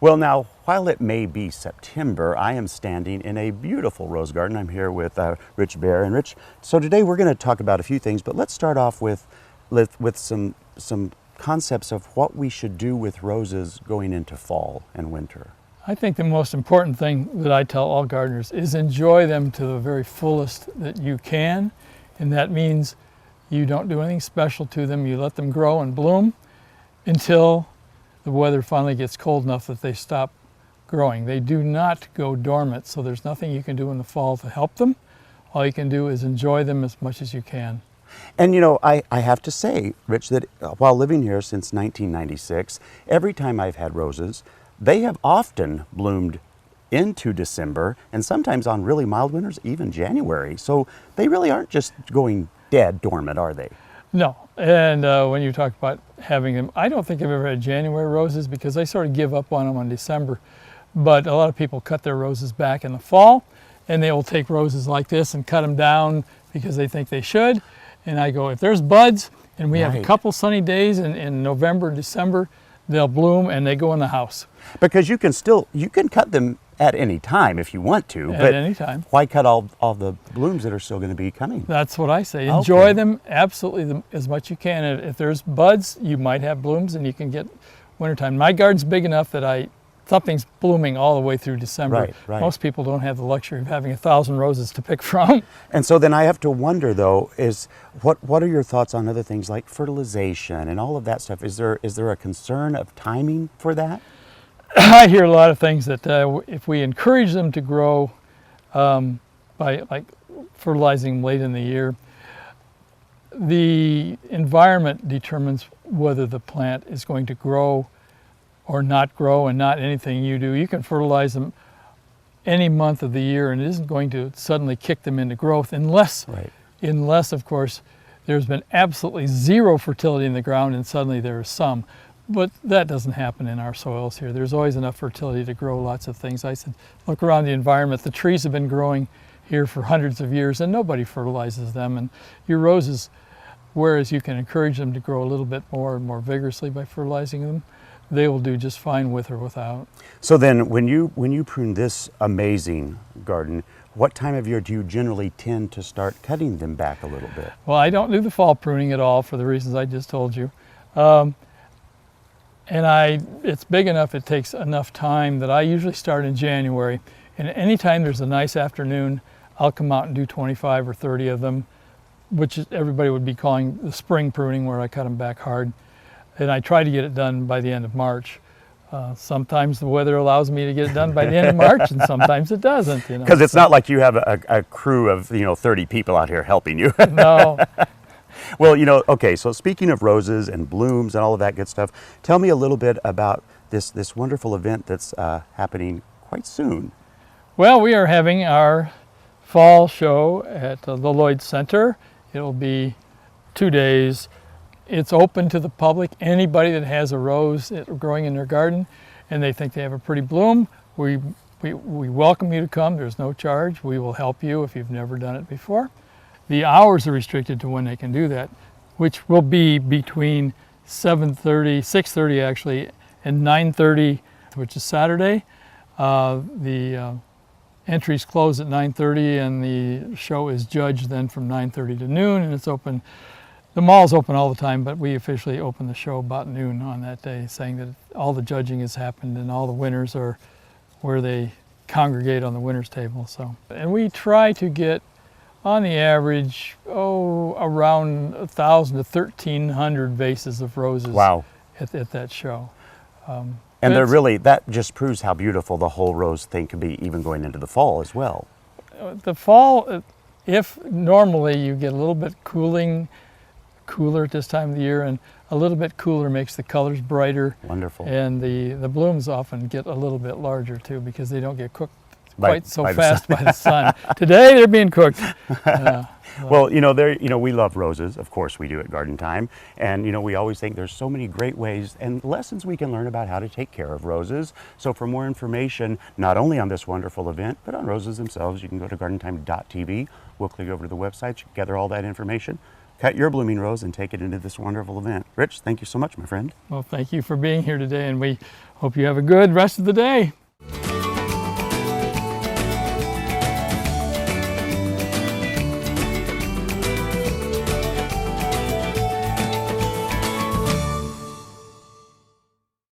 Well, now, while it may be September, I am standing in a beautiful rose garden. I'm here with Rich Bear. And Rich, so today we're going to talk about a few things, but let's start off with some concepts of what we should do with roses going into fall and winter. I think the most important thing that I tell all gardeners is enjoy them to the very fullest that you can. And that means you don't do anything special to them. You let them grow and bloom until the weather finally gets cold enough that they stop growing. They do not go dormant, so there's nothing you can do in the fall to help them. All you can do is enjoy them as much as you can. And you know, I have to say, Rich, that while living here since 1996, every time I've had roses, they have often bloomed into December and sometimes on really mild winters, even January. So they really aren't just going dead, dormant, are they? No, and when you talk about having them, I don't think I've ever had January roses because I sort of give up on them in December. But a lot of people cut their roses back in the fall, and they will take roses like this and cut them down because they think they should. And I go, if there's buds and we have a couple sunny days in November and December, they'll bloom and they go in the house. Because you can cut them at any time if you want to. At any time. Why cut all the blooms that are still going to be coming? That's what I say. Enjoy them absolutely as much as you can. If there's buds, you might have blooms and you can get wintertime. My garden's big enough that something's blooming all the way through December. Right. Most people don't have the luxury of having 1,000 roses to pick from. And so then I have to wonder though, what are your thoughts on other things like fertilization and all of that stuff? Is there a concern of timing for that? I hear a lot of things that if we encourage them to grow by like fertilizing them late in the year, the environment determines whether the plant is going to grow or not grow, and not anything you do. You can fertilize them any month of the year and it isn't going to suddenly kick them into growth unless of course there's been absolutely zero fertility in the ground and suddenly there's some. But that doesn't happen in our soils here. There's always enough fertility to grow lots of things. I said, look around the environment. The trees have been growing here for hundreds of years and nobody fertilizes them. And your roses, whereas you can encourage them to grow a little bit more and more vigorously by fertilizing them, they will do just fine with or without. So then when you prune this amazing garden, what time of year do you generally tend to start cutting them back a little bit? Well, I don't do the fall pruning at all for the reasons I just told you. It's big enough, it takes enough time that I usually start in January. And anytime there's a nice afternoon, I'll come out and do 25 or 30 of them, which everybody would be calling the spring pruning, where I cut them back hard. And I try to get it done by the end of March. Sometimes the weather allows me to get it done by the end of March, and sometimes it doesn't. Because it's not like you have a crew of 30 people out here helping you. No. Well, okay, so speaking of roses and blooms and all of that good stuff, tell me a little bit about this wonderful event that's happening quite soon. Well, we are having our fall show at the Lloyd Center. It'll be 2 days. It's open to the public. Anybody that has a rose growing in their garden and they think they have a pretty bloom, we welcome you to come. There's no charge. We will help you if you've never done it before. The hours are restricted to when they can do that, which will be between 6:30 actually, and 9:30, which is Saturday. The entries close at 9:30 and the show is judged then from 9:30 to noon, and it's open. The mall's open all the time, but we officially open the show about noon on that day, saying that all the judging has happened and all the winners are where they congregate on the winner's table. And we try to get, on the average, around 1,000 to 1,300 vases of roses. Wow. at that show. And that just proves how beautiful the whole rose thing can be, even going into the fall as well. The fall, if normally you get a little bit cooler at this time of the year, and a little bit cooler makes the colors brighter. Wonderful. And the blooms often get a little bit larger too, because they don't get cooked quite so fast by the sun. Today they're being cooked. Well, we love roses. Of course we do at Garden Time. And, we always think there's so many great ways and lessons we can learn about how to take care of roses. So for more information, not only on this wonderful event, but on roses themselves, you can go to gardentime.tv. We'll click over to the website, gather all that information. cut your blooming rose and take it into this wonderful event. Rich, thank you so much, my friend. Well, thank you for being here today, and we hope you have a good rest of the day.